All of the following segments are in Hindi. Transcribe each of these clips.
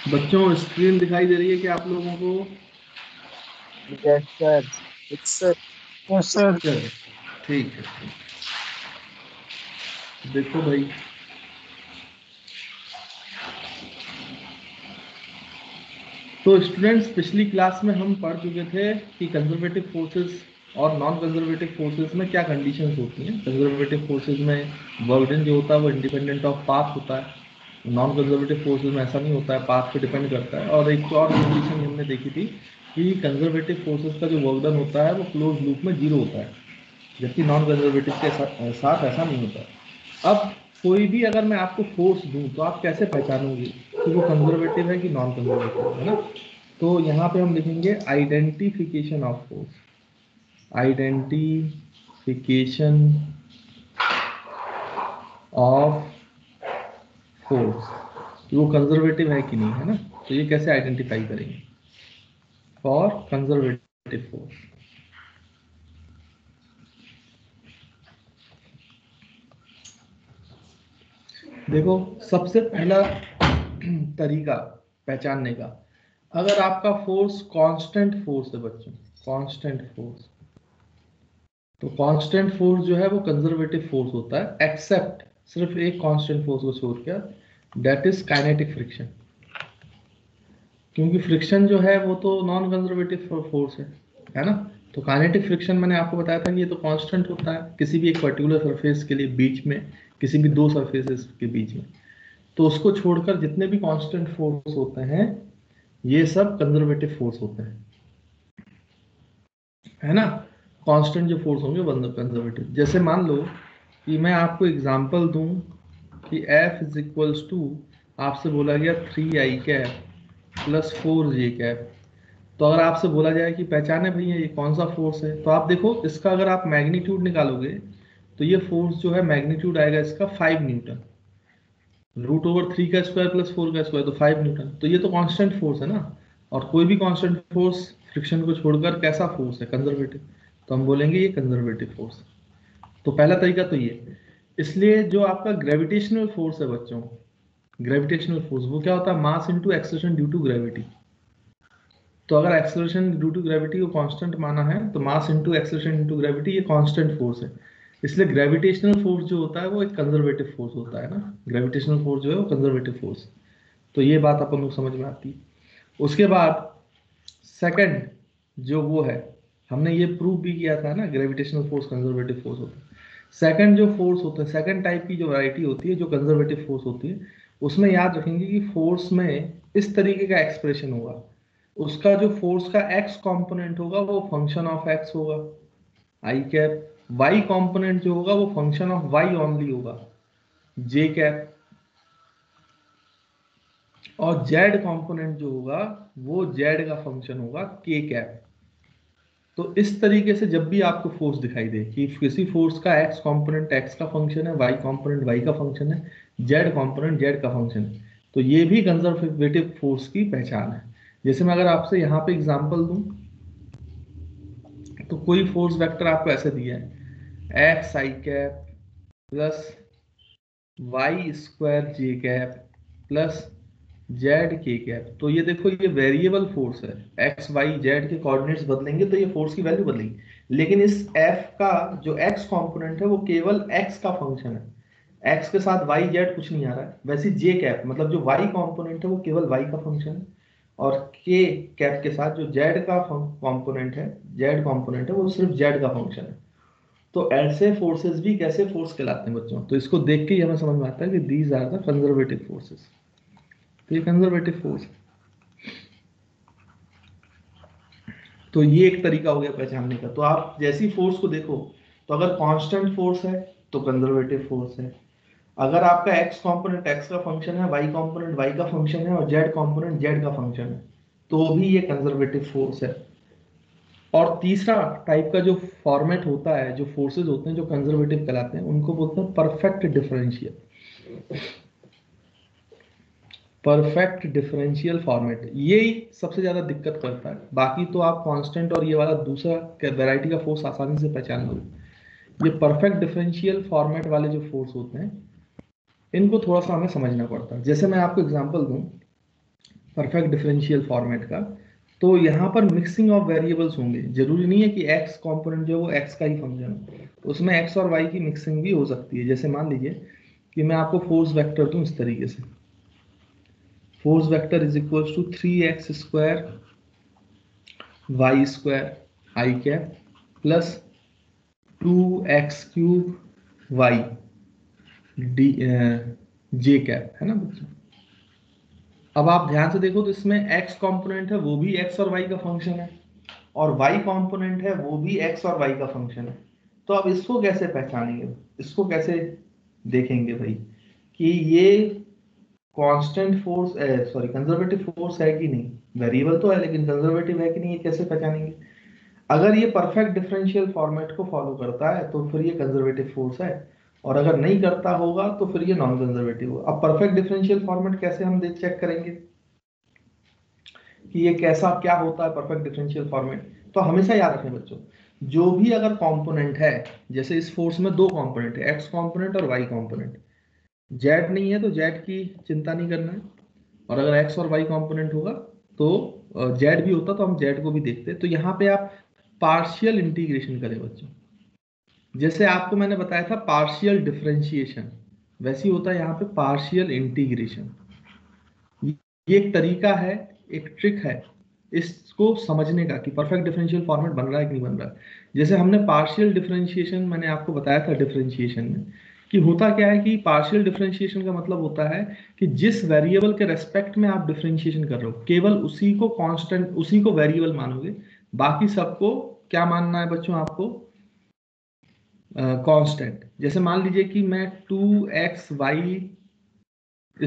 बच्चों स्क्रीन दिखाई दे रही है क्या आप लोगों को? Yes sir. Yes sir. Yes sir. चलो ठीक है। देखो भाई, तो स्टूडेंट्स पिछली क्लास में हम पढ़ चुके थे कि कंजर्वेटिव फोर्सेस और नॉन कंजर्वेटिव फोर्सेस में क्या कंडीशंस होती हैं। कंजर्वेटिव फोर्सेस में वर्क डन जो होता है वो इंडिपेंडेंट ऑफ पाथ होता है। नॉन कंजर्वेटिव फोर्सेस में ऐसा नहीं होता है, पाथ पे डिपेंड करता है। और एक और कंडीशन हमने देखी थी कि कंजर्वेटिव फोर्सेस का जो वर्क डन होता है वो क्लोज लूप में जीरो होता है, जबकि नॉन कंजर्वेटिव के साथ ऐसा नहीं होता। अब कोई भी अगर मैं आपको फोर्स दूं तो आप कैसे पहचानोगे कि वो कंजर्वेटिव है कि नॉन कंजर्वेटिव है ना? तो यहाँ पे हम लिखेंगे identification of force. Identification of force, वो कंजर्वेटिव है कि नहीं, है ना? तो ये कैसे आइडेंटिफाई करेंगे फॉर कंजर्वेटिव फोर्स? देखो, सबसे पहला तरीका पहचानने का, अगर आपका फोर्स कांस्टेंट फोर्स है बच्चों, कांस्टेंट फोर्स, तो कांस्टेंट फोर्स जो है वो कंजर्वेटिव फोर्स होता है, एक्सेप्ट सिर्फ एक कांस्टेंट फोर्स को छोड़कर, दैट इज काइनेटिक फ्रिक्शन। क्योंकि फ्रिक्शन जो है वो तो नॉन कंजर्वेटिव फोर्स है ना? तो काइनेटिक फ्रिक्शन मैंने आपको बताया था कि ये तो कांस्टेंट होता है किसी भी एक पर्टिकुलर सरफेस के लिए बीच में, किसी भी दो सरफेसेस के बीच में। तो उसको छोड़कर जितने भी कांस्टेंट फोर्स होते हैं ये सब कंजर्वेटिव फोर्स होते हैं, है ना? कांस्टेंट जो फोर्स होंगे वो कंजर्वेटिव। जैसे मान लो कि मैं आपको एग्जांपल दूं कि F इज इक्वल्स टू, आपसे बोला गया 3i cap plus 4j cap. तो अगर आपसे बोला जाए कि पहचाने भैया ये कौन सा फोर्स है, तो आप देखो इसका अगर आप मैग्नीट्यूड निकालोगे तो ये फोर्स जो है मैग्नीट्यूड आएगा इसका 5 न्यूटन। √3 का स्क्वायर प्लस 4 का स्क्वायर तो 5 न्यूटन। तो ये तो कांस्टेंट फोर्स है ना? और कोई भी कांस्टेंट फोर्स फ्रिक्शन को छोड़कर कैसा फोर्स है? कंजर्वेटिव। तो हम बोलेंगे ये कंजर्वेटिव फोर्स। तो पहला तरीका तो ये। इसलिए जो आपका ग्रेविटेशनल फोर्स है बच्चों, ग्रेविटेशनल फोर्स वो क्या होता है? Mass into acceleration due to gravity. तो अगर एक्सेलरेशन ड्यू टू ग्रेविटी को कांस्टेंट माना है तो mass into acceleration into gravity ये कांस्टेंट फोर्स है। इसलिए ग्रेविटेशनल फोर्स जो होता है वो एक कंजर्वेटिव फोर्स होता है ना? ग्रेविटेशनल फोर्स जो है वो कंजर्वेटिव फोर्स। तो ये बात अपन को समझ में आती है। उसके बाद सेकंड जो वो है, हमने ये प्रूव भी किया था ना, ग्रेविटेशनल फोर्स कंजर्वेटिव फोर्स होता है। सेकंड जो फोर्स होता है, सेकंड टाइप की जो वैरायटी होती है जो कंजर्वेटिव फोर्स होती है, उसमें याद रखेंगे कि फोर्स में इस तरीके का एक्सप्रेशन होगा। उसका जो फोर्स का एक्स कंपोनेंट होगा वो फंक्शन ऑफ एक्स होगा, आई कैप। वाई कंपोनेंट जो होगा वो फंक्शन ऑफ वाई ओनली होगा, जे कैप। और जेड कंपोनेंट जो होगा वो जेड का फंक्शन होगा, के कैप। तो इस तरीके से जब भी आपको फोर्स दिखाई दे कि किसी फोर्स का एक्स कंपोनेंट एक्स का फंक्शन है, वाई कंपोनेंट वाई का फंक्शन है, जेड कंपोनेंट जेड का फंक्शन है, तो ये भी कंजर्वेटिव फोर्स की पहचान है। जैसे मैं अगर आपसे यहाँ पे एग्जांपल दूं, तो कोई फोर्स वेक्टर आपको ऐसे दिया है, एक्स आई कैप प्लस वाई स्क्वायर जे कैप प्लस जेड के कैप। तो ये देखो ये वेरिएबल फोर्स है, एक्स वाई जेड के कोऑर्डिनेट्स बदलेंगे तो ये फोर्स की वैल्यू बदलेगी। लेकिन इस एफ का जो एक्स कंपोनेंट है वो केवल एक्स का फंक्शन है, एक्स के साथ वाई जेड कुछ नहीं आ रहा है। वैसे जे कैप मतलब जो वाई कंपोनेंट है वो केवल वाई का फंक्शन है, और के कैप के साथ जो जेड का कंपोनेंट है, जेड कंपोनेंट है वो सिर्फ जेड का फंक्शन है। तो ऐसे फोर्सेस भी कैसे फोर्स कहलाते हैं बच्चों? तो इसको देख के ही हमें समझ में आता है कि these are the conservative forces. तो ये कंजर्वेटिव फोर्स है। तो ये एक तरीका हो गया पहचानने का। तो आप जैसी फोर्स को देखो, तो अगर कांस्टेंट फोर्स है तो कंजर्वेटिव फोर्स है। अगर आपका एक्स कंपोनेंट एक्स का फंक्शन है, वाई कंपोनेंट वाई का फंक्शन है और जेड कंपोनेंट जेड का फंक्शन है, तो भी ये कंजर्वेटिव फोर्स है। और तीसरा टाइप का जो फॉर्मेट होता है, जो फोर्सेस होते हैं जो कंजर्वेटिव कहलाते हैं, उनको बोलते हैं perfect differential. Perfect differential format यही सबसे ज्यादा दिक्कत करता है। बाकी तो आप कांस्टेंट और ये वाला दूसरा वैरायटी का फोर्स आसानी से पहचान लोगे। ये परफेक्ट डिफरेंशियल फॉर्मेट वाले जो फोर्स होते हैं इनको थोड़ा सा हमें समझना पड़ता है। जैसे मैं आपको एग्जांपल दूं, परफेक्ट डिफरेंशियल फॉर्मेट का, तो यहाँ पर मिक्सिंग ऑफ वेरिएबल्स होंगे। जरूरी नहीं है कि एक्स कंपोनेंट जो है वो एक्स का ही फंक्शन हो, उसमें एक्स और वाई की मिक्सिंग भी हो सकती है। जैसे मान लीजिए कि मैं आपको फोर्स वेक्टर दूं इस तरीके से, force vector is equal to 3x square Y square I cap plus 2x cube Y D J cap, है ना बच्चों। अब आप ध्यान से देखो तो इसमें x कंपोनेंट है वो भी x और y का फंक्शन है, और y कंपोनेंट है वो भी x और y का फंक्शन है। तो अब इसको कैसे पहचानेंगे, इसको कैसे देखेंगे भाई कि ये constant force sorry conservative force है कि नहीं। वेरिएबल तो है लेकिन कंजर्वेटिव है कि नहीं, ये कैसे पहचानेंगे। अगर ये परफेक्ट डिफरेंशियल फॉर्मेट को फॉलो करता है तो फिर ये कंजर्वेटिव फोर्स है, और अगर नहीं करता होगा तो फिर ये नॉन कंजर्वेटिव होगा। अब परफेक्ट डिफरेंशियल फॉर्मेट कैसे हम देख चेक करेंगे कि ये कैसा क्या होता है परफेक्ट डिफरेंशियल फॉर्मेट। तो हमेशा याद रखें बच्चों, जो भी अगर कंपोनेंट है, जैसे इस फोर्स में दो कंपोनेंट है, एक्स कंपोनेंट और वाई कंपोनेंट। जेड नहीं है तो जेड की चिंता नहीं करना है, और अगर एक्स और वाई कंपोनेंट होगा तो जेड भी होता तो हम जेड को भी देखते। तो यहाँ पे आप पार्शियल इंटीग्रेशन करें बच्चों। जैसे आपको मैंने बताया था पार्शियल डिफरेंशिएशन, वैसे ही होता है यहाँ पे पार्शियल इंटीग्रेशन। ये एक तरीका है, एक ट्रिक है इसको समझने का कि परफेक्ट डिफरेंशियल फॉर्मेट बन रहा है कि नहीं बन रहा है। जैसे हमने पार्शियल डिफरेंशिएशन मैंने आपको बताया था डिफरेंशिएशन में कि होता क्या है कि पार्शियल डिफरेंशिएशन का मतलब होता है कि जिस वेरिएबल के रेस्पेक्ट में आप डिफरेंशिएशन कर रहे हो केवल उसी को कांस्टेंट, उसी को वेरिएबल मानोगे, बाकी सबको क्या मानना है बच्चों आपको, कांस्टेंट। जैसे मान लीजिए कि मैं 2xy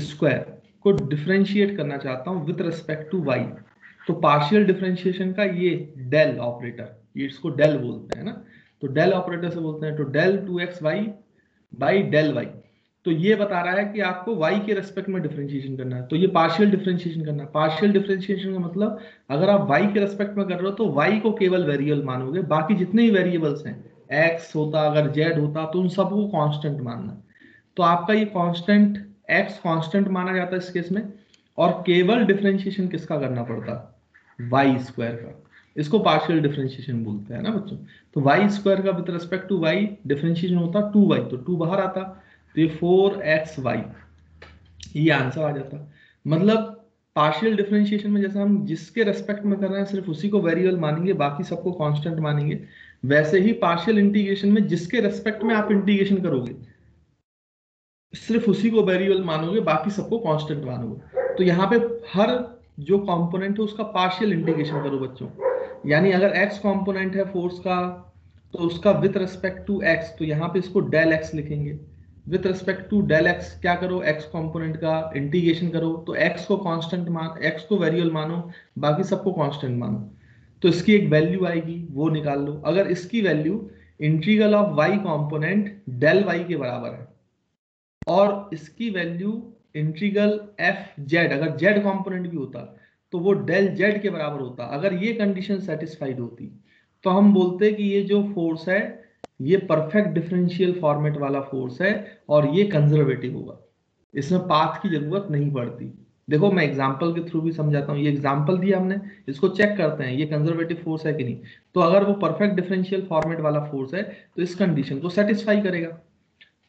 स्क्वायर को डिफरेंशिएट करना चाहता हूं विद रिस्पेक्ट टू वाई, तो पार्शियल डिफरेंशिएशन का ये डेल ऑपरेटर, ये इसको डेल बोलते हैं ना, तो डेल ऑपरेटर से बोलते हैं, तो del 2xy by del Y. तो ये बता रहा है कि आपको y के रेस्पेक्ट में डिफरेंशिएशन करना है, तो ये पार्शियल डिफरेंशिएशन करना है। पार्शियल डिफरेंशिएशन का मतलब अगर आप y के रेस्पेक्ट में कर रहे हो तो y को केवल वेरिएबल मानोगे, बाकी जितने भी वेरिएबल्स हैं, x होता अगर z होता तो उन सबको कांस्टेंट मानना है। तो आपका ये कांस्टेंट x कांस्टेंट माना जाता है इस केस में, और केवल डिफरेंशिएशन किसका करना पड़ता, वाई स्क्वायर का। इसको पार्शियल डिफरेंशिएशन बोलते हैं ना बच्चों। तो वाई स्क्वायर का with respect to Y differentiation होता 2y, तो 2 बाहर आता, तो ये 4xy, ये आंसर आ जाता। मतलब पार्शियल डिफरेंशिएशन में जैसे हम जिसके रेस्पेक्ट में कर रहे हैं सिर्फ उसी को वेरिएबल मानेंगे, बाकी सबको कांस्टेंट मानेंगे, वैसे ही पार्शियल इंटीग्रेशन में जिसके रेस्पेक्ट में आप इंटीग्रेशन करोगे सिर्फ उसी को वेरिएबल मानोगे, बाकी सबको कांस्टेंट मानोगे। तो यहाँ पे हर जो कंपोनेंट है उसका पार्शियल इंटीग्रेशन करो बच्चों। यानी अगर x कंपोनेंट है फोर्स का तो उसका विथ रिस्पेक्ट टू x, तो यहाँ पे इसको डेल x लिखेंगे। With respect to del x क्या करो, x कंपोनेंट का इंटीग्रेशन करो, तो x को कांस्टेंट मान, x को वेरिएबल मानो, बाकी सबको कांस्टेंट मानो, तो इसकी एक वैल्यू आएगी वो निकाल लो। अगर इसकी value integral of y component del y के बराबर है और इसकी वैल्यू इंटीग्रल एफ जेड, अगर जेड कंपोनेंट भी होता तो वो डेल जेड के बराबर होता, अगर ये कंडीशन सेटिस्फाइड होती तो हम बोलते कि ये जो फोर्स है ये परफेक्ट डिफरेंशियल फॉर्मेट वाला फोर्स है और ये कंजर्वेटिव होगा, इसमें पाथ की जरूरत नहीं पड़ती। देखो मैं एग्जांपल के थ्रू भी समझाता हूँ, ये एग्जांपल दिया हमने, इसको चेक करते हैं ये कंजर्वेटिव फोर्स है कि नहीं। तो अगर वो परफेक्ट डिफरेंशियल फॉर्मेट वाला फोर्स है तो इस कंडीशन को सेटिस्फाई करेगा।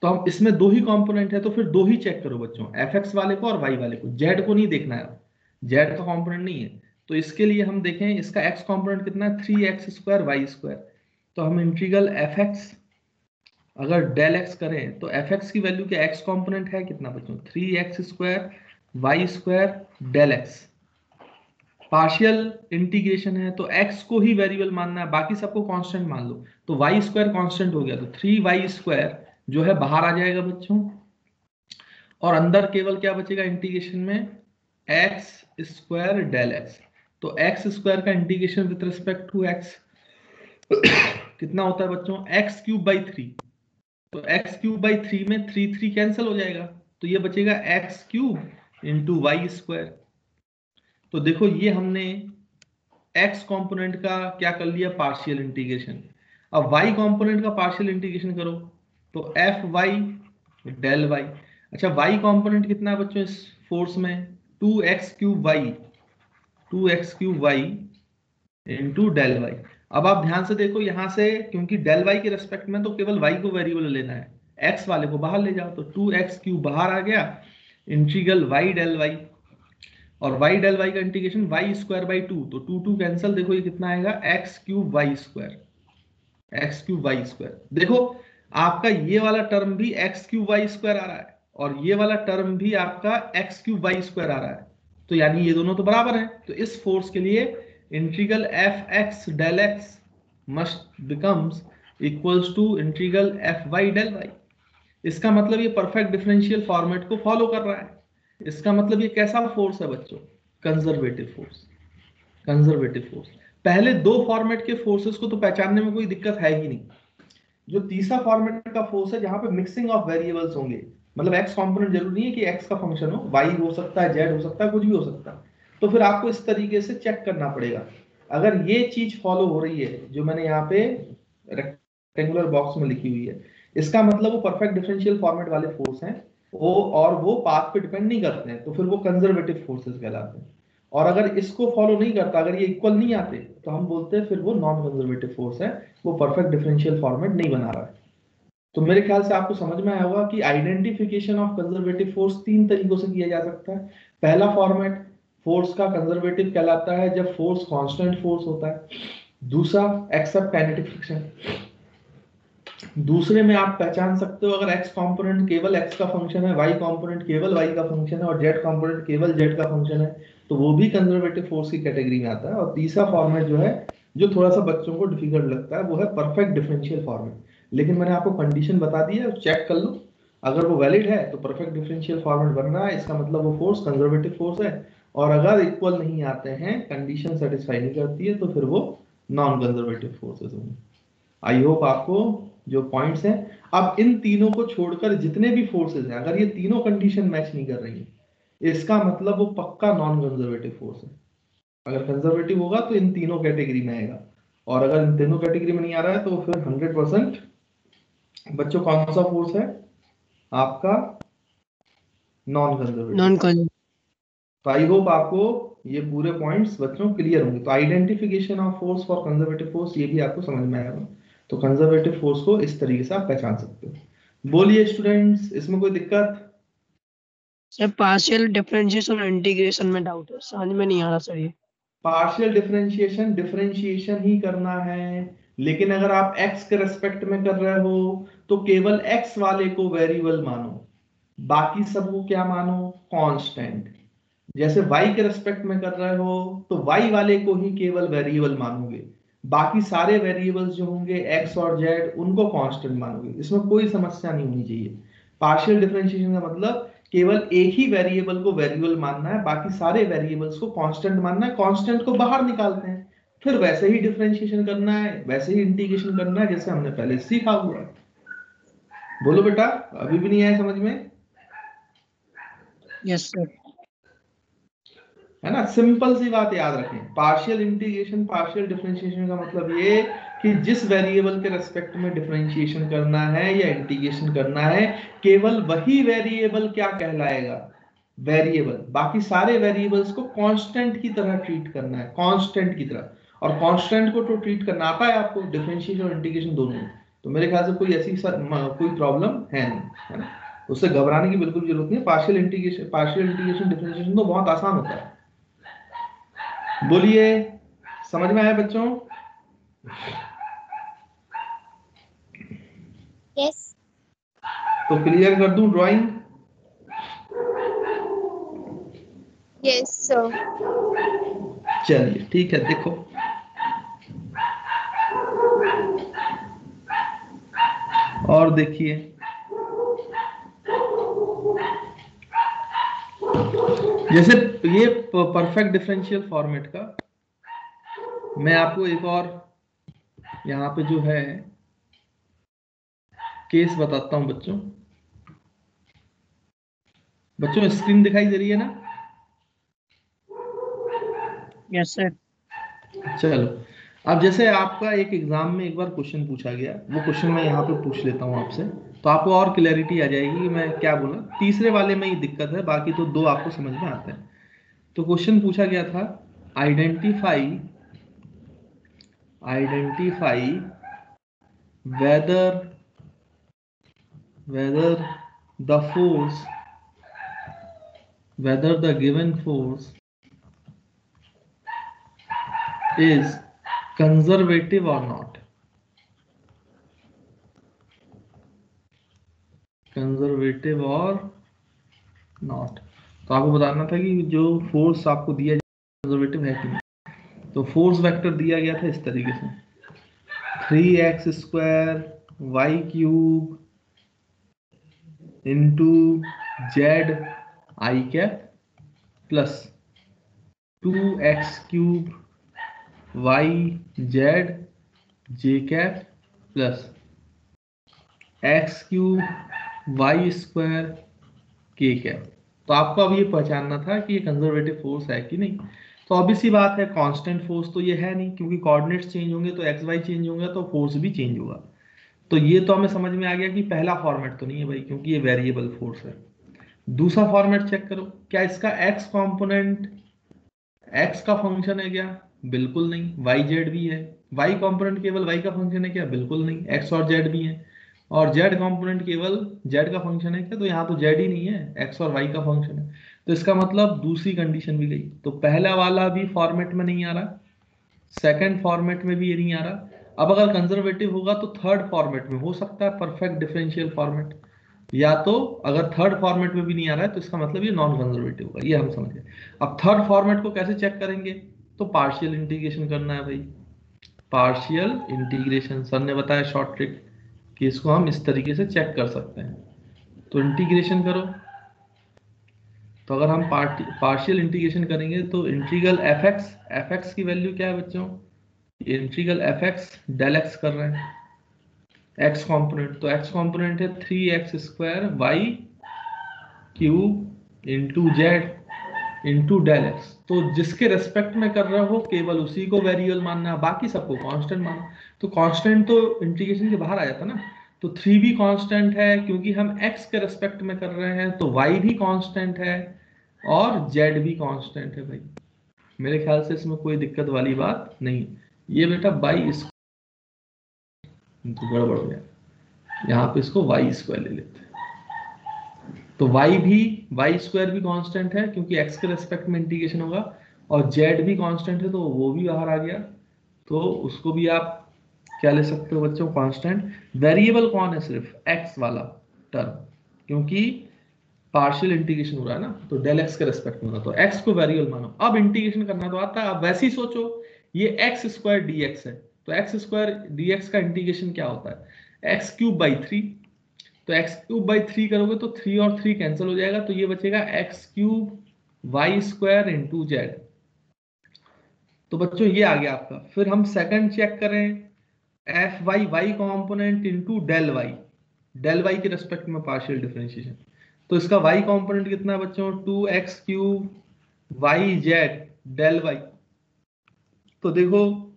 तो हम इसमें दो ही कंपोनेंट है तो फिर दो ही चेक करो बच्चों, एफ एक्स वाले को और वाई वाले को, जेड को नहीं देखना है, जेड का कंपोनेंट नहीं है। तो इसके लिए हम देखें इसका एक्स कंपोनेंट कितना है, 3x स्क्वायर वाई स्क्वायर। तो हम इंटीग्रल एफ एक्स अगर डेल एक्स करें तो एफ एक्स की वैल्यू क्या, एक्स कंपोनेंट है कितना बच्चों, 3x square Y square del X. Partial integration है तो x को ही वेरिएबल मानना है, बाकी सबको कांस्टेंट मान लो, तो वाई स्क्वायर कांस्टेंट हो गया, तो 3y स्क्वायर जो है बाहर आ जाएगा बच्चों, और अंदर केवल क्या बचेगा इंटीग्रेशन में, एक्स स्क्वायर डेल एक्स। तो एक्स स्क्वायर का integration with respect to X कितना होता है बच्चों, एक्स क्यूब बाई 3। तो एक्स क्यूब बाई 3 में 3 3 कैंसिल हो जाएगा, तो ये बचेगा X cube into Y square. तो देखो ये हमने एक्स कंपोनेंट का क्या कर लिया, पार्शियल इंटीग्रेशन। अब वाई कंपोनेंट का पार्शियल इंटीग्रेशन करो तो एफ वाई डेल वाई। अच्छा वाई कंपोनेंट कितना है बच्चों इस फोर्स में, 2x cube Y, 2x³ into del Y. अब आप ध्यान से देखो यहां से, क्योंकि डेल वाई के रेस्पेक्ट में तो केवल y को वेरिएबल लेना है, x वाले को बाहर ले जाओ, तो 2x³ बाहर आ गया, इंटीग्रल y डेल वाई, और y डेल वाई का इंटीग्रेशन y²/2, तो 2 कैंसिल, देखो ये कितना आएगा, x³ y²। देखो आपका ये वाला टर्म भी x³ y² आ रहा है, और ये वाला टर्म भी आपका x³ y² आ रहा है, तो यानी ये दोनों तो बराबर हैं। तो इस फोर्स के लिए integral fx del x must becomes equals to integral fy del y। इसका मतलब ये परफेक्ट डिफरेंशियल फॉर्मेट को फॉलो कर रहा है। इसका मतलब ये कैसा फोर्स है बच्चों, कंजर्वेटिव फोर्स। कंजर्वेटिव फोर्स, पहले दो फॉर्मेट के फोर्सेस को तो पहचानने में कोई दिक्कत है ही नहीं। जो तीसरा फॉर्मेट का फोर्स है जहां पे मिक्सिंग ऑफ वेरिएबल्स होंगे, मतलब एक्स कंपोनेंट जरूरी नहीं है कि एक्स का फंक्शन हो, वाई हो सकता है, जेड हो सकता है, कुछ भी हो सकता है, तो फिर आपको इस तरीके से चेक करना पड़ेगा। अगर ये चीज फॉलो हो रही है जो मैंने यहाँ पे रेक्टेंगुलर बॉक्स में लिखी हुई है, इसका मतलब वो परफेक्ट डिफरेंशियल फॉर्मेट वाले फोर्स हैं, और वो पाथ पे डिपेंड नहीं करते हैं, तो फिर वो कंजर्वेटिव फोर्सेस कहलाते हैं। और अगर इसको फॉलो नहीं करता, अगर ये इक्वल नहीं आते, तो हम बोलते हैं फिर वो नॉन कंजर्वेटिव फोर्स है, वो परफेक्ट डिफरेंशियल फॉर्मेट नहीं बना रहा है। तो मेरे ख्याल से आपको समझ में आया होगा कि आइडेंटिफिकेशन ऑफ कंजर्वेटिव फोर्स तीन तरीकों से किया जा सकता है। पहला फॉर्मेट फोर्स का कंजर्वेटिव कहलाता है जब फोर्स कांस्टेंट फोर्स होता है। दूसरा एक्सेप्ट काइनेटिक फ्रिक्शन। दूसरे में आप पहचान सकते हो अगर x कंपोनेंट केवल x का फंक्शन है, y कंपोनेंट केवल y का फंक्शन है, और z कंपोनेंट केवल z का फंक्शन है, तो वो भी कंजर्वेटिव फोर्स की कैटेगरी में आता है। और तीसरा फॉर्मेट जो है, जो थोड़ा सा बच्चों को डिफिकल्ट लगता है, वो है परफेक्ट डिफरेंशियल फॉर्मेट। लेकिन मैंने आपको कंडीशन बता दी है, चेक कर लो, अगर वो वैलिड है तो परफेक्ट डिफरेंशियल फॉर्मेट बन रहा है, इसका मतलब वो फोर्स कंजर्वेटिव फोर्स है। और अगर इक्वल नहीं आते हैं, कंडीशन सेटिस्फाई नहीं करती है, तो फिर वो नॉन कंजर्वेटिव फोर्सेस होंगे। आई होप आपको जो पॉइंट्स हैं, अब इन तीनों को छोड़कर जितने भी फोर्सेस हैं, अगर ये तीनों कंडीशन मैच नहीं कर रही है, इसका मतलब वो पक्का नॉन कंजर्वेटिव फोर्स है। अगर कंजर्वेटिव होगा तो इन तीनों कैटेगरी में आएगा, और अगर इन तीनों कैटेगरी में नहीं आ रहा है, तो फिर 100% बच्चों कौन सा फोर्स है आपका, नॉन कंजर्वेटिव। तो आई होप आपको ये पूरे पॉइंट्स बच्चों क्लियर होंगे। तो identification of force for conservative force, ये भी आपको समझ में आएगा। तो कंजर्वेटिव फोर्स को इस तरीके से आप पहचान सकते हो। बोलिए स्टूडेंट्स, इसमें कोई दिक्कत? सर पार्शियल डिफरेंशिएशन और इंटीग्रेशन में डाउट है, समझ में नहीं आ रहा सर ये। पार्शियल डिफरेंशिएशन ही करना है, लेकिन अगर आप x के रेस्पेक्ट में कर रहे हो तो केवल x वाले को वेरिएबल मानो, बाकी सब को क्या मानो, कांस्टेंट। जैसे y के रेस्पेक्ट में कर रहे हो तो y वाले को ही केवल वेरिएबल मानोगे, बाकी सारे वेरिएबल्स जो होंगे x और z उनको कांस्टेंट मानोगे। इसमें कोई समस्या नहीं होनी चाहिए। पार्शियल डिफरेंशिएशन का मतलब केवल एक ही वेरिएबल को वेरिएबल मानना है, बाकी सारे वेरिएबल्स को कांस्टेंट मानना है, कांस्टेंट को बाहर निकालते हैं, फिर वैसे ही डिफरेंशिएशन करना है, वैसे ही इंटीग्रेशन करना है जैसे हमने पहले सीखा हुआ है। बोलो बेटा, अभी भी नहीं आया समझ में? Yes sir. है ना, सिंपल सी बात याद रखें, पार्शियल इंटीग्रेशन पार्शियल डिफरेंशिएशन का मतलब ये कि जिस वेरिएबल के रेस्पेक्ट में डिफरेंशिएशन करना है या इंटीग्रेशन करना है, केवल वही वेरिएबल क्या कहलाएगा, वेरिएबल। बाकी सारे वेरिएबल्स को कांस्टेंट की तरह ट्रीट करना है, कांस्टेंट की तरह। और कांस्टेंट को तो ट्रीट करना आता है आपको, डिफरेंशिएशन और इंटीग्रेशन दोनों। तो मेरे ख्याल से कोई ऐसी कोई प्रॉब्लम है नहीं, है ना, उससे घबराने की बिल्कुल जरूरत नहीं है। पार्शियल इंटीग्रेशन डिफरेंशिएशन तो बहुत आसान होता है। बोलिए, समझ में आया बच्चों? यस। तो क्लियर कर दूं ड्राइंग? Yes sir. चलिए ठीक है, देखो और देखिए, जैसे ये परफेक्ट डिफरेंशियल फॉर्मेट का मैं आपको एक और यहाँ पे जो है केस बताता हूं बच्चों। बच्चों स्क्रीन दिखाई दे रही है ना? Yes sir. चलो, अब जैसे आपका एक एग्जाम में एक बार क्वेश्चन पूछा गया, वो क्वेश्चन मैं यहाँ पे पूछ लेता हूँ आपसे, तो आपको और क्लैरिटी आ जाएगी कि मैं क्या बोला। तीसरे वाले में ही दिक्कत है, बाकी तो दो आपको समझ में आते हैं। तो क्वेश्चन पूछा गया था identify whether the force, whether the given force is conservative or not, conservative और नॉट। तो आपको बताना था कि जो फोर्स आपको दिया जाए कंजर्वेटिव है कि नहीं। तो फोर्स वेक्टर दिया गया था इस तरीके से 3x² y³ into z i plus 2x³ yz j plus x³ y² k। तो आपको अब ये पहचानना था कि ये कंजर्वेटिव फोर्स है कि नहीं। तो ऑब्वियस सी बात है, कांस्टेंट फोर्स तो ये है नहीं, क्योंकि कोऑर्डिनेट्स चेंज होंगे तो एक्स वाई चेंज होंगे तो फोर्स भी चेंज होगा। तो ये तो हमें समझ में आ गया कि पहला फॉर्मेट तो नहीं है भाई, क्योंकि ये वेरिएबल फोर्स है। दूसरा फॉर्मेट चेक करो, क्या इसका एक्स कॉम्पोनेंट एक्स का फंक्शन है क्या? बिल्कुल नहीं। वाई जेड भी है। वाई कॉम्पोनेंट केवल वाई का फंक्शन है क्या? बिल्कुल नहीं। एक्स और जेड भी है। और जेड कॉम्पोनेंट केवल जेड का फंक्शन है क्या? तो यहाँ तो जेड ही नहीं है, एक्स और वाई का फंक्शन है। तो इसका मतलब दूसरी कंडीशन भी गई। तो पहला वाला भी फॉर्मेट में नहीं आ रहा, सेकंड फॉर्मेट में भी ये नहीं आ रहा। अब अगर कंजर्वेटिव होगा तो थर्ड फॉर्मेट में हो सकता है, परफेक्ट डिफरेंशियल फॉर्मेट। या तो अगर थर्ड फॉर्मेट में भी नहीं आ रहा है तो इसका मतलब ये नॉन कंजर्वेटिव होगा, ये हम समझ गए। अब थर्ड फॉर्मेट को कैसे चेक करेंगे? तो पार्शियल इंटीग्रेशन करना है भाई। पार्शियल इंटीग्रेशन सर ने बताया शॉर्ट ट्रिक कि इसको हम इस तरीके से चेक कर सकते हैं। तो इंटीग्रेशन करो। तो अगर हम पार्शियल इंटीग्रेशन करेंगे तो इंटीग्रल एफ एक्स की वैल्यू क्या है बच्चों? Integral F X del X कर रहे हैं, एक्स कॉम्पोनेंट। तो एक्स कॉम्पोनेंट है 3x² y³ into Z into del X. तो जिसके रेस्पेक्ट में कर रहे हो केवल उसी को वेरिएबल मानना, बाकी सबको कांस्टेंट मानना। तो कांस्टेंट तो इंटीग्रेशन के बाहर आ जाता ना। तो 3 भी कांस्टेंट है क्योंकि हम x के रेस्पेक्ट में कर रहे हैं, तो y भी कांस्टेंट है और z भी कांस्टेंट है भाई। मेरे ख्याल से इसमें कोई दिक्कत वाली बात नहीं। ये बेटा बाई इसको तो गड़बड़ हो गया, यहाँ पे इसको y² ले लेते हैं। तो y² भी कांस्टेंट है क्योंकि x के रेस्पेक्ट में इंटीग्रेशन होगा, और z भी कांस्टेंट है तो वो भी बाहर आ गया। तो उसको भी आप क्या ले सकते हो बच्चों? कांस्टेंट। वेरिएबल कौन है? सिर्फ x वाला टर्म, क्योंकि पार्शियल इंटीग्रेशन हो रहा है ना, तो डेल एक्स के रेस्पेक्ट में होगा, तो x को वेरिएबल मानो। अब इंटीग्रेशन करना तो आता है। अब वैसे ही सोचो, ये x² dx है, तो x² dx का इंटीग्रेशन क्या होता है? x³ 3। तो x³ करोगे तो 3 और 3 कैंसिल हो जाएगा, तो ये बचेगा x³ इंटू जेड। तो बच्चों ये आ गया आपका। फिर हम सेकंड चेक करें, F Y Y component into del Y के रेस्पेक्ट में पार्शियल डिफरेंशिएशन। तो इसका y कॉम्पोनेंट कितना है बच्चों? 2x³ yz del Y. तो देखो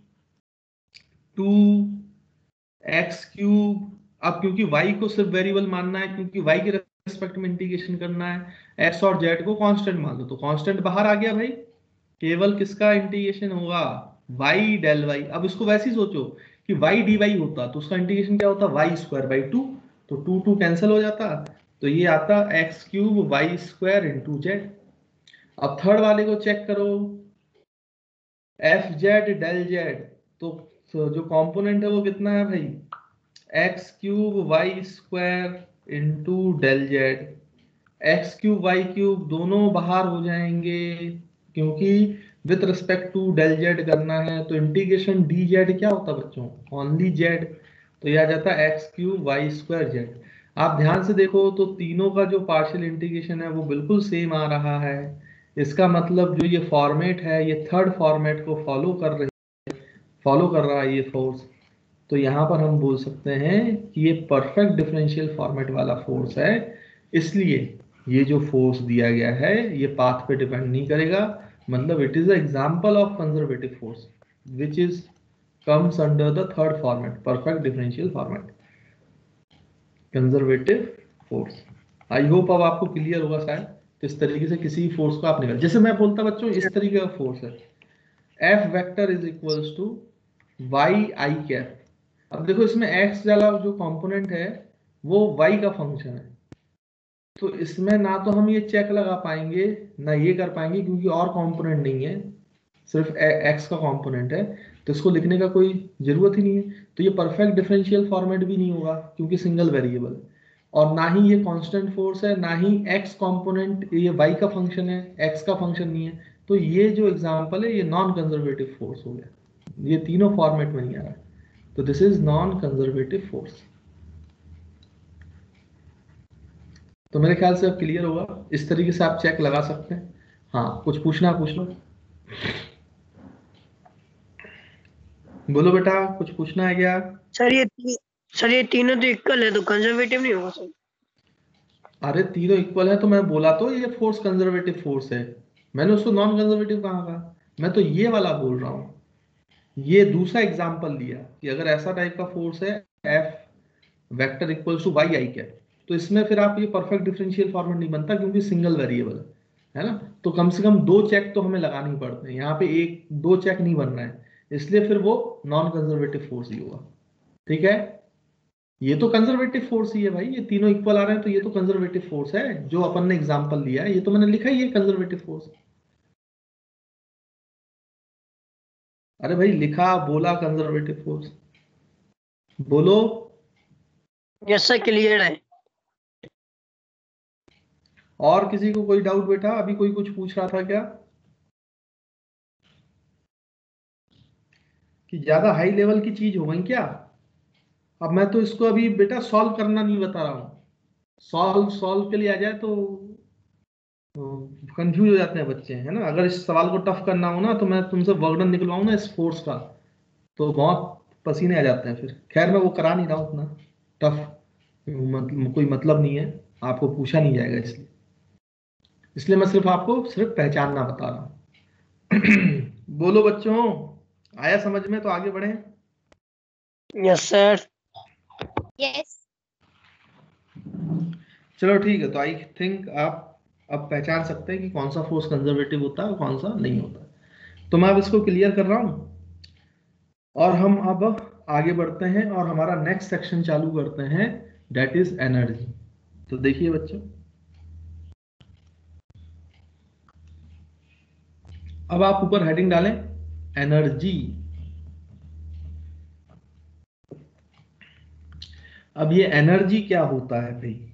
2x³, अब क्योंकि y को सिर्फ वेरिएबल मानना है, क्योंकि y के रेस्पेक्ट में इंटीग्रेशन करना है, x और z को कांस्टेंट मान दो, तो कांस्टेंट बाहर आ गया भाई। केवल किसका इंटीग्रेशन होगा? y del Y. अब इसको वैसे ही सोचो कि y dy होता तो उसका इंटीग्रेशन क्या होता? y²/2। तो 2 कैंसिल हो जाता, तो ये आता x³ y² इंटू जेड। अब थर्ड वाले को चेक करो, एफ जेड डेल जेड। तो जो कंपोनेंट है वो कितना है भाई? x³ y² into del Z. x³ y³ दोनों बाहर हो जाएंगे क्योंकि with respect to del Z करना है। तो इंटीग्रेशन डी जेड क्या होता बच्चों? Only Z. तो यह आ जाता x³ y² जेड। आप ध्यान से देखो तो तीनों का जो पार्शियल इंटीग्रेशन है वो बिल्कुल सेम आ रहा है। इसका मतलब जो ये फॉर्मेट है ये थर्ड फॉर्मेट को फॉलो कर रहा है ये फोर्स। तो यहाँ पर हम बोल सकते हैं कि ये परफेक्ट डिफरेंशियल फॉर्मेट वाला फोर्स है। इसलिए ये जो फोर्स दिया गया है ये पाथ पे डिपेंड नहीं करेगा। मतलब it is example of conservative force which is comes under the third format, perfect differential format, conservative force. I hope अब आपको क्लियर होगा शायद किस तरीके से किसी फोर्स को आप निकाल। जैसे मैं बोलता बच्चों इस तरीके का फोर्स है, F vector is equals to Y I cap. अब देखो इसमें एक्स वाला जो कंपोनेंट है वो वाई का फंक्शन है, तो इसमें ना तो हम ये चेक लगा पाएंगे ना ये कर पाएंगे, क्योंकि और कंपोनेंट नहीं है, सिर्फ एक्स का कंपोनेंट है, तो इसको लिखने का कोई जरूरत ही नहीं है। तो ये परफेक्ट डिफरेंशियल फॉर्मेट भी नहीं होगा क्योंकि सिंगल वेरिएबल, और ना ही ये कांस्टेंट फोर्स है, ना ही एक्स कंपोनेंट, ये वाई का फंक्शन है, एक्स का फंक्शन नहीं है। तो ये जो एग्जांपल है ये नॉन कंजर्वेटिव फोर्स हो गया, ये तीनों फॉर्मेट में नहीं आ रहा, तो this is non conservative force. तो मेरे ख्याल से अब क्लियर होगा, इस तरीके से आप चेक लगा सकते हैं। हाँ, कुछ पूछना पूछ लो, बोलो बेटा, कुछ पूछना है क्या? सर ये तीनों तो इक्वल है, तो कंजर्वेटिव नहीं होगा सर? अरे तीनों इक्वल है तो मैं बोला तो ये फोर्स कंजर्वेटिव फोर्स है, मैंने उसको नॉन कंजर्वेटिव कहाँ कहा? मैं तो ये वाला बोल रहा हूँ, ये दूसरा एग्जांपल लिया कि अगर ऐसा टाइप का फोर्स है F vector equals to Y I cap, तो इसमें फिर आप ये परफेक्ट डिफरेंशियल फॉर्मेट नहीं बनता क्योंकि सिंगल वेरिएबल है ना, तो कम से कम दो चेक तो हमें लगाने ही पड़ते हैं, यहाँ पे एक दो चेक नहीं बन रहा है, इसलिए फिर वो नॉन कंजर्वेटिव फोर्स ही होगा। ठीक है, ये तो कंजर्वेटिव फोर्स ही है भाई, ये तीनों इक्वल आ रहे हैं तो ये तो कंजर्वेटिव फोर्स है, जो अपन ने एग्जांपल लिया है ये तो मैंने लिखा ही है कंजर्वेटिव फोर्स। अरे भाई लिखा बोला कंजर्वेटिव फोर्स, बोलो। यस सर, क्लियर है। और किसी को कोई डाउट बेटा? अभी कोई कुछ पूछ रहा था क्या कि ज्यादा हाई लेवल की चीज हो गई क्या? अब मैं तो इसको अभी बेटा सॉल्व करना नहीं बता रहा हूँ, सॉल्व सॉल्व के लिए आ जाए तो कंफ्यूज हो जाते हैं बच्चे, है ना। अगर इस सवाल को टफ करना हो ना तो मैं तुमसे वर्कडन निकलवाऊं ना इस फोर्स का, तो बहुत पसीने आ जाते हैं फिर। खैर मैं वो करा नहीं रहा हूँ उतना टफ, कोई मतलब नहीं है, आपको पूछा नहीं जाएगा इसलिए, इसलिए मैं सिर्फ आपको सिर्फ पहचानना बता रहा हूँ। बोलो बच्चों, आया समझ में? तो आगे बढ़े। Yes sir. Yes. चलो ठीक है, तो आई थिंक आप अब पहचान सकते हैं कि कौन सा फोर्स कंजर्वेटिव होता है और कौन सा नहीं होता। तो मैं अब इसको क्लियर कर रहा हूँ और हम अब आगे बढ़ते हैं और हमारा नेक्स्ट सेक्शन चालू करते हैं, दैट इज एनर्जी। तो देखिए बच्चों, अब आप ऊपर हेडिंग डालें एनर्जी। अब ये एनर्जी क्या होता है भाई?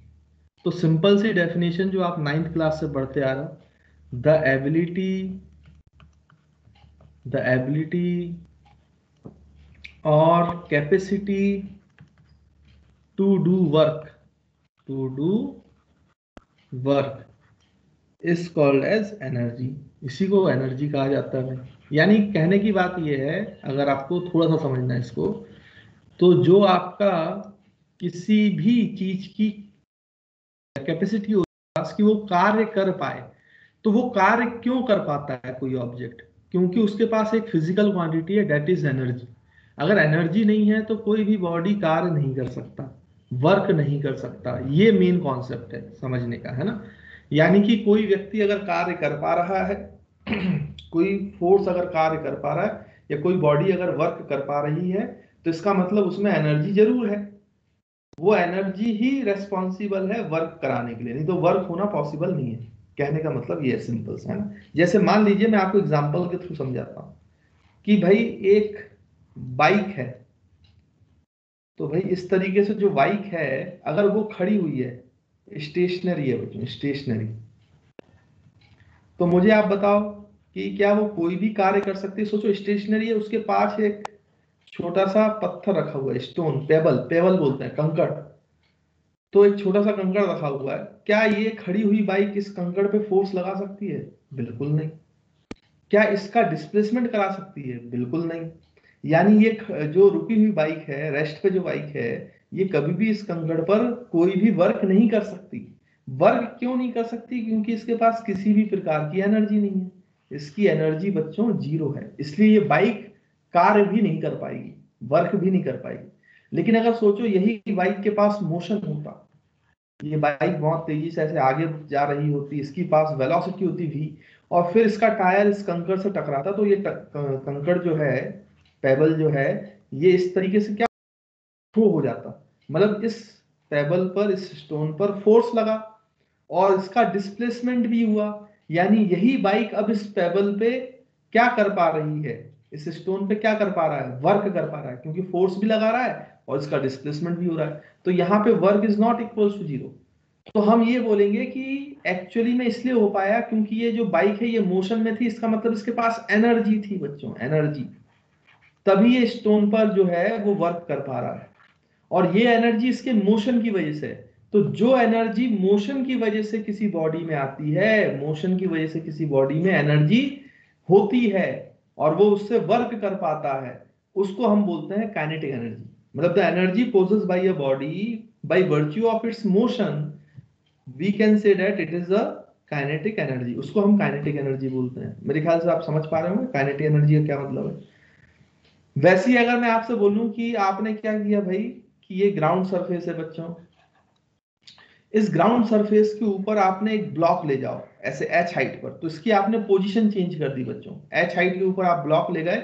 तो सिंपल सी डेफिनेशन जो आप 9th क्लास से पढ़ते आ रहे हो, द एबिलिटी और capacity to do work is called as energy. इसी को एनर्जी कहा जाता है। यानी कहने की बात यह है, अगर आपको थोड़ा सा समझना है इसको, तो जो आपका किसी भी चीज की कैपेसिटी होती है कि वो कार्य कर पाए, तो वो कार्य क्यों कर पाता है कोई ऑब्जेक्ट? क्योंकि उसके पास एक फिजिकल क्वांटिटी है, दैट इज एनर्जी। अगर एनर्जी नहीं है तो कोई भी बॉडी कार्य नहीं कर सकता, वर्क नहीं कर सकता। ये मेन कॉन्सेप्ट है समझने का, है ना। यानी कि कोई व्यक्ति अगर कार्य कर पा रहा है, कोई फोर्स अगर कार्य कर पा रहा है, या कोई बॉडी अगर वर्क कर पा रही है, तो इसका मतलब उसमें एनर्जी जरूर है। वो एनर्जी ही रेस्पॉन्सिबल है वर्क कराने के लिए, नहीं तो वर्क होना पॉसिबल नहीं है। कहने का मतलब ये है, सिंपल है ना। जैसे मान लीजिए, मैं आपको एग्जांपल के थ्रू समझाता हूं कि भाई एक बाइक है, तो भाई इस तरीके से जो बाइक है अगर वो खड़ी हुई है, स्टेशनरी है बच्चों, स्टेशनरी, तो मुझे आप बताओ कि क्या वो कोई भी कार्य कर सकती है? सोचो स्टेशनरी है, उसके पास एक छोटा सा पत्थर रखा हुआ है, स्टोन, पेबल, पेबल बोलते हैं, कंकड़, तो एक छोटा सा कंकड़ रखा हुआ है, क्या ये खड़ी हुई बाइक इस कंकड़ पे फोर्स लगा सकती है? बिल्कुल नहीं। क्या इसका डिस्प्लेसमेंट करा सकती है? बिल्कुल नहीं। यानी ये जो रुकी हुई बाइक है, रेस्ट पे जो बाइक है, ये कभी भी इस कंकड़ पर कोई भी वर्क नहीं कर सकती। वर्क क्यों नहीं कर सकती? क्योंकि इसके पास किसी भी प्रकार की एनर्जी नहीं है, इसकी एनर्जी बच्चों जीरो है, इसलिए ये बाइक कार्य भी नहीं कर पाएगी, वर्क भी नहीं कर पाएगी। लेकिन अगर सोचो यही बाइक के पास मोशन होता, ये बाइक बहुत तेजी से ऐसे आगे जा रही होती, इसके पास वेलोसिटी होती भी, और फिर इसका टायर इस कंकड़ से टकराता, तो ये कंकड़ जो है, पेबल जो है, ये इस तरीके से क्या थ्रो हो जाता, मतलब इस पेबल पर, इस स्टोन पर फोर्स लगा और इसका डिस्प्लेसमेंट भी हुआ। यानी यही बाइक अब इस पेबल पे क्या कर पा रही है, इस स्टोन पे क्या कर पा रहा है, वर्क कर पा रहा है, क्योंकि फोर्स भी लगा रहा है और इसका डिस्प्लेसमेंट भी हो रहा है। तो यहाँ पे work is not equal to 0। तो हम ये बोलेंगे कि एक्चुअली में इसलिए हो पाया क्योंकि ये जो बाइक है ये मोशन में थी, इसका मतलब इसके पास एनर्जी थी बच्चों, एनर्जी, तभी ये स्टोन पर जो है वो वर्क कर पा रहा है। और ये एनर्जी इसके मोशन की वजह से है। तो जो एनर्जी मोशन की वजह से किसी बॉडी में आती है, मोशन की वजह से किसी बॉडी में एनर्जी होती है और वो उससे वर्क कर पाता है, उसको हम बोलते हैं काइनेटिक एनर्जी। मतलब the energy possessed by a body by virtue of its motion, we can say that it is a kinetic energy, उसको हम काइनेटिक एनर्जी बोलते हैं। मेरे ख्याल से आप समझ पा रहे होंगे काइनेटिक एनर्जी का क्या मतलब है। वैसे ही अगर मैं आपसे बोलूं कि आपने क्या किया भाई, कि ये ग्राउंड सरफेस है बच्चों, इस ग्राउंड सरफेस के ऊपर आपने एक ब्लॉक ले जाओ ऐसे h हाइट पर, तो इसकी आपने पोजीशन चेंज कर दी बच्चों। h हाइट के ऊपर आप ब्लॉक ले गए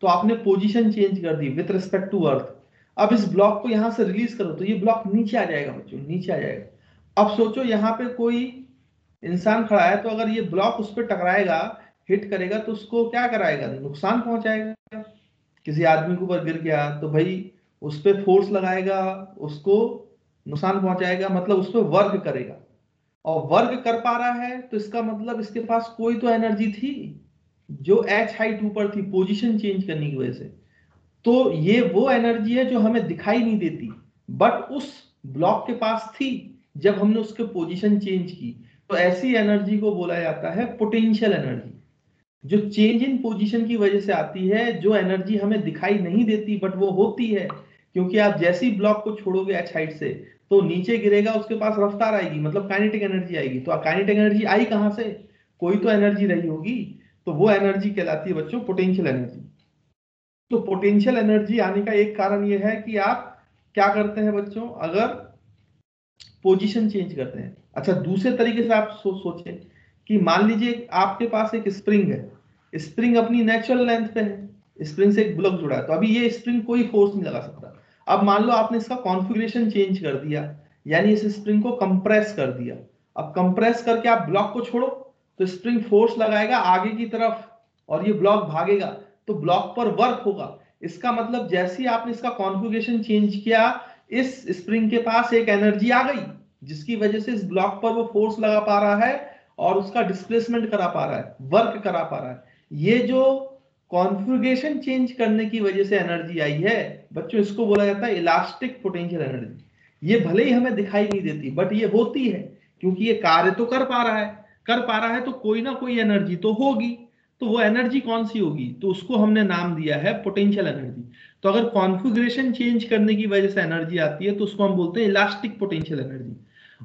तो आपने पोजीशन चेंज कर दी विथ रिस्पेक्ट टू अर्थ। अब इस ब्लॉक को यहां से रिलीज करो तो ये ब्लॉक नीचे आ जाएगा बच्चों, नीचे आ जाएगा। अब सोचो यहाँ पे कोई इंसान खड़ा है, तो अगर ये ब्लॉक उस पर टकराएगा, हिट करेगा, तो उसको क्या कराएगा, नुकसान पहुंचाएगा। किसी आदमी के ऊपर गिर गया तो भाई उस पर फोर्स लगाएगा, उसको नुकसान पहुंचाएगा, मतलब उस पर वर्क करेगा। और वर्क कर पा रहा है तो इसका मतलब इसके पास कोई तो एनर्जी थी जो एच हाइट ऊपर थी पोजीशन चेंज करने की वजह से। तो ये वो एनर्जी है जो हमें दिखाई नहीं देती, बट उस ब्लॉक के पास थी जब हमने उसके पोजीशन चेंज की। तो ऐसी एनर्जी को बोला जाता है पोटेंशियल एनर्जी, जो चेंज इन पोजीशन की वजह से आती है, जो एनर्जी हमें दिखाई नहीं देती बट वो होती है। क्योंकि आप जैसे ही ब्लॉक को छोड़ोगे एच हाइट से तो नीचे गिरेगा, उसके पास रफ्तार आएगी, मतलब काइनेटिक एनर्जी आएगी। तो काइनेटिक एनर्जी आई कहां से, कोई तो एनर्जी रही होगी, तो वो एनर्जी कहलाती है बच्चों पोटेंशियल एनर्जी। तो पोटेंशियल एनर्जी आने का एक कारण ये है कि आप क्या करते हैं बच्चों, अगर पोजीशन चेंज करते हैं। अच्छा, दूसरे तरीके से आप सोचें कि मान लीजिए आपके पास एक स्प्रिंग है, स्प्रिंग अपनी नेचुरल लेंथ पे है, स्प्रिंग से एक ब्लॉक जुड़ा है, तो अभी ये स्प्रिंग कोई फोर्स नहीं लगा सकता। अब मान लो आपने इसका कॉन्फ़िगरेशन चेंज कर दिया, यानी इस स्प्रिंग को कंप्रेस कर दिया। अब कंप्रेस करके आप ब्लॉक को छोड़ो तो स्प्रिंग फोर्स लगाएगा आगे की तरफ और ये ब्लॉक भागेगा, तो ब्लॉक पर वर्क होगा। इसका मतलब जैसे ही आपने इसका कॉन्फ़िगरेशन चेंज किया, इस स्प्रिंग के पास एक एनर्जी आ गई जिसकी वजह से इस ब्लॉक पर वो फोर्स लगा पा रहा है और उसका डिस्प्लेसमेंट करा पा रहा है, वर्क करा पा रहा है। ये जो कॉन्फ़िगरेशन चेंज करने की वजह से एनर्जी आई है बच्चों, इसको बोला जाता है इलास्टिक पोटेंशियल एनर्जी। ये भले ही हमें दिखाई नहीं देती बट ये होती है, क्योंकि ये कार्य तो कर पा रहा है, कर पा रहा है तो कोई ना कोई एनर्जी तो होगी। तो वो एनर्जी कौन सी होगी, तो उसको हमने नाम दिया है पोटेंशियल एनर्जी। तो अगर कॉन्फ़िगरेशन चेंज करने की वजह से एनर्जी आती है तो उसको हम बोलते हैं इलास्टिक पोटेंशियल एनर्जी।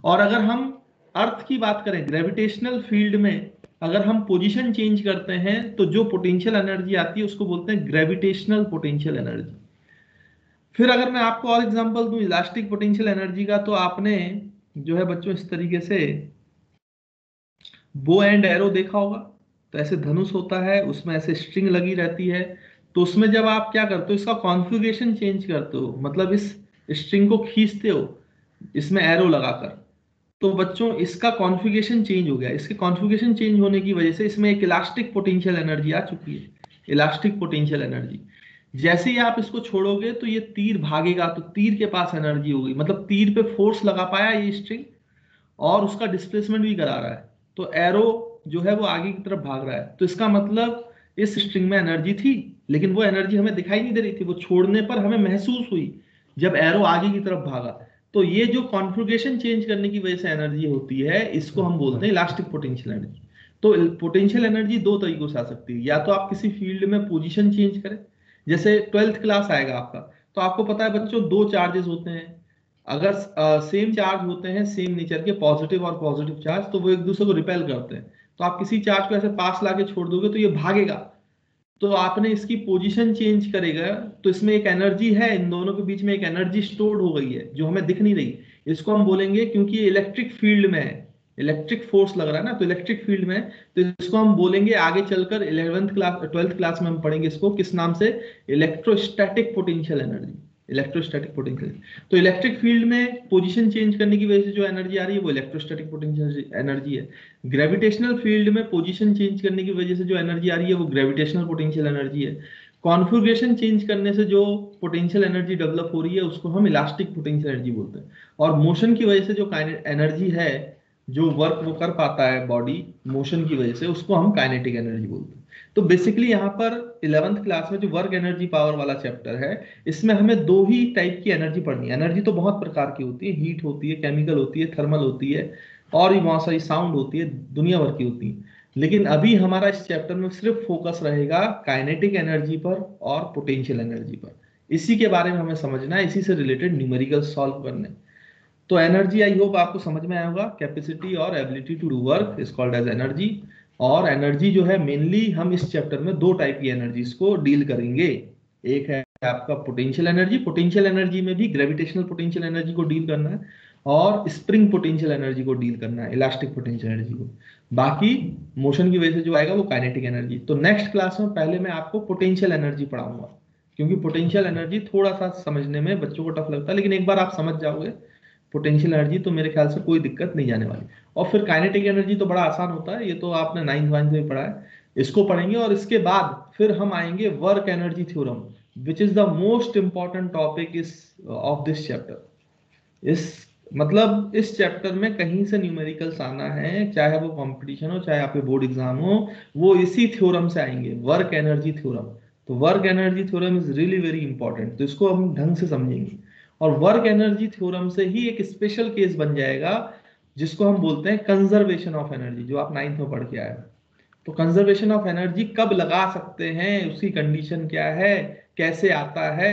और अगर हम अर्थ की बात करें, ग्रेविटेशनल फील्ड में अगर हम पोजीशन चेंज करते हैं तो जो पोटेंशियल एनर्जी आती है उसको बोलते हैं ग्रेविटेशनल पोटेंशियल एनर्जी। फिर अगर मैं आपको और एग्जांपल दूं इलास्टिक पोटेंशियल एनर्जी का, तो आपने जो है बच्चों इस तरीके से बो एंड एरो देखा होगा। तो ऐसे धनुष होता है, उसमें ऐसे स्ट्रिंग लगी रहती है, तो उसमें जब आप क्या करते हो, इसका कॉन्फ़िगरेशन चेंज करते हो, मतलब इस स्ट्रिंग को खींचते हो इसमें एरो लगाकर, तो बच्चों इसका कॉन्फ़िगरेशन चेंज हो गया। इसके कॉन्फ़िगरेशन चेंज होने की वजह से इसमें एक इलास्टिक पोटेंशियल एनर्जी आ चुकी है, इलास्टिक पोटेंशियल एनर्जी। जैसे ही आप इसको छोड़ोगे तो ये तीर भागेगा, तो तीर के पास एनर्जी होगी, मतलब तीर पे फोर्स लगा पाया ये स्ट्रिंग और उसका डिस्प्लेसमेंट भी करा रहा है, तो एरो जो है वो आगे की तरफ भाग रहा है। तो इसका मतलब इस स्ट्रिंग में एनर्जी थी, लेकिन वो एनर्जी हमें दिखाई नहीं दे रही थी, वो छोड़ने पर हमें महसूस हुई जब एरो आगे की तरफ भागा। तो ये जो कॉन्फ़िगरेशन चेंज करने की वजह से एनर्जी होती है, इसको हम बोलते हैं इलास्टिक पोटेंशियल एनर्जी। तो पोटेंशियल एनर्जी दो तरीकों से आ सकती है, या तो आप किसी फील्ड में पोजीशन चेंज करें, जैसे 12th क्लास आएगा आपका, तो आपको पता है बच्चों दो चार्जेस होते हैं, अगर सेम चार्ज होते हैं सेम नेचर के, पॉजिटिव और पॉजिटिव चार्ज, तो वो एक दूसरे को रिपेल करते हैं। तो आप किसी चार्ज को ऐसे पास लाके छोड़ दोगे तो ये भागेगा, तो आपने इसकी पोजीशन चेंज करेगा तो इसमें एक एनर्जी है, इन दोनों के बीच में एक एनर्जी स्टोर्ड हो गई है जो हमें दिख नहीं रही। इसको हम बोलेंगे, क्योंकि ये इलेक्ट्रिक फील्ड में है, इलेक्ट्रिक फोर्स लग रहा है ना, तो इलेक्ट्रिक फील्ड में, तो इसको हम बोलेंगे आगे चलकर 11th क्लास 12th क्लास में हम पढ़ेंगे इसको किस नाम से, electrostatic potential energy, electrostatic potential. तो इलेक्ट्रिक फील्ड में पोजीशन चेंज करने की वजह से जो एनर्जी आ रही है वो इलेक्ट्रोस्टैटिक पोटेंशियल एनर्जी है। ग्रेविटेशनल फील्ड में पोजीशन चेंज करने की वजह से जो एनर्जी आ रही है वो ग्रेविटेशनल पोटेंशियल एनर्जी है। कॉन्फ़िगरेशन चेंज करने से जो पोटेंशियल एनर्जी डेवलप हो रही है उसको हम इलास्टिक पोटेंशियल एनर्जी बोलते हैं। और मोशन की वजह से जो एनर्जी है, जो वर्क वो कर पाता है बॉडी मोशन की वजह से, उसको हम काइनेटिक एनर्जी बोलते हैं। तो बेसिकली यहाँ पर 11th क्लास में जो वर्क एनर्जी पावर वाला चैप्टर है, इसमें हमें दो ही टाइप की एनर्जी पढ़नी है। एनर्जी तो बहुत प्रकार की होती है, हीट होती है, केमिकल होती है, थर्मल होती है, और भी बहुत सारी साउंड होती है, दुनिया भर की होती है। लेकिन अभी हमारा इस चैप्टर में सिर्फ फोकस रहेगा काइनेटिक एनर्जी पर और पोटेंशियल एनर्जी पर। इसी के बारे में हमें समझना है, इसी से रिलेटेड न्यूमेरिकल सॉल्व करने। तो एनर्जी आई होप आपको समझ में आया होगा, कैपेसिटी और ability to do work is called as energy. और एनर्जी जो है मेनली हम इस चैप्टर में दो टाइप की एनर्जीज को डील करेंगे। एक है आपका पोटेंशियल एनर्जी, पोटेंशियल एनर्जी में भी ग्रेविटेशनल पोटेंशियल एनर्जी को डील करना है और स्प्रिंग पोटेंशियल एनर्जी को डील करना है, इलास्टिक पोटेंशियल एनर्जी को। बाकी मोशन की वजह से जो आएगा वो काइनेटिक एनर्जी। तो नेक्स्ट क्लास में पहले मैं आपको पोटेंशियल एनर्जी पढ़ाऊंगा, क्योंकि पोटेंशियल एनर्जी थोड़ा सा समझने में बच्चों को टफ लगता है, लेकिन एक बार आप समझ जाओगे पोटेंशियल एनर्जी तो मेरे ख्याल से कोई दिक्कत नहीं जाने वाली। और फिर काइनेटिक एनर्जी तो बड़ा आसान होता है, ये तो आपने 9th वाइन्थ में पढ़ा है, इसको पढ़ेंगे। और इसके बाद फिर हम आएंगे work energy theorem, which is the most important topic is of this chapter. इस मतलब इस चैप्टर में कहीं से न्यूमेरिकल्स आना है, चाहे वो कंपटीशन हो चाहे आपके बोर्ड एग्जाम हो, वो इसी थ्योरम से आएंगे, वर्क एनर्जी थ्योरम। तो work energy theorem is really very important, तो इसको हम ढंग से समझेंगे। और वर्क एनर्जी थ्योरम से ही एक स्पेशल केस बन जाएगा जिसको हम बोलते हैं कंजर्वेशन ऑफ एनर्जी, जो आप 9th में पढ़ के आए हो। तो कंजर्वेशन ऑफ एनर्जी कब लगा सकते हैं, उसकी कंडीशन क्या है, कैसे आता है,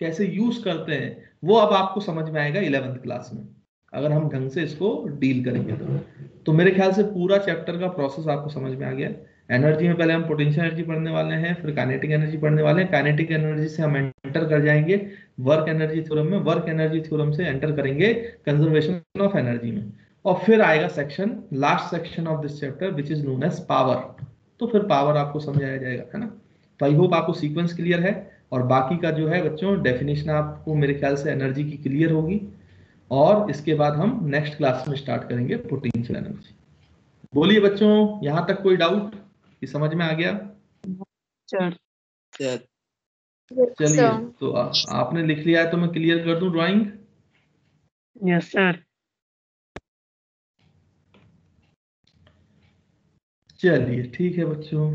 कैसे यूज करते हैं, वो अब आपको समझ में आएगा 11th क्लास में, अगर हम ढंग से इसको डील करेंगे तो मेरे ख्याल से पूरा चैप्टर का प्रोसेस आपको समझ में आ गया। एनर्जी में पहले हम पोटेंशियल एनर्जी पढ़ने वाले हैं, फिर काइनेटिक एनर्जी पढ़ने वाले हैं। काइनेटिक एनर्जी से हम एंटर कर जाएंगे वर्क एनर्जी थ्योरम में, वर्क एनर्जी थ्योरम से एंटर करेंगे कंजर्वेशन ऑफ एनर्जी में। और फिर आएगा section, last section of this chapter which is known as power. तो फिर पावर आपको समझाया जाएगा, है ना। तो आई होप आपको सीक्वेंस क्लियर है। और बाकी का जो है बच्चों डेफिनेशन आपको मेरे ख्याल से एनर्जी की क्लियर होगी। और इसके बाद हम नेक्स्ट क्लास में स्टार्ट करेंगे पोटेंशियल एनर्जी। बोलिए बच्चों, यहां तक कोई डाउट कि समझ में आ गया? सर चलिए, तो आपने लिख लिया है तो मैं क्लियर कर दूं ड्राइंग। Yes sir. चलिए ठीक है बच्चों।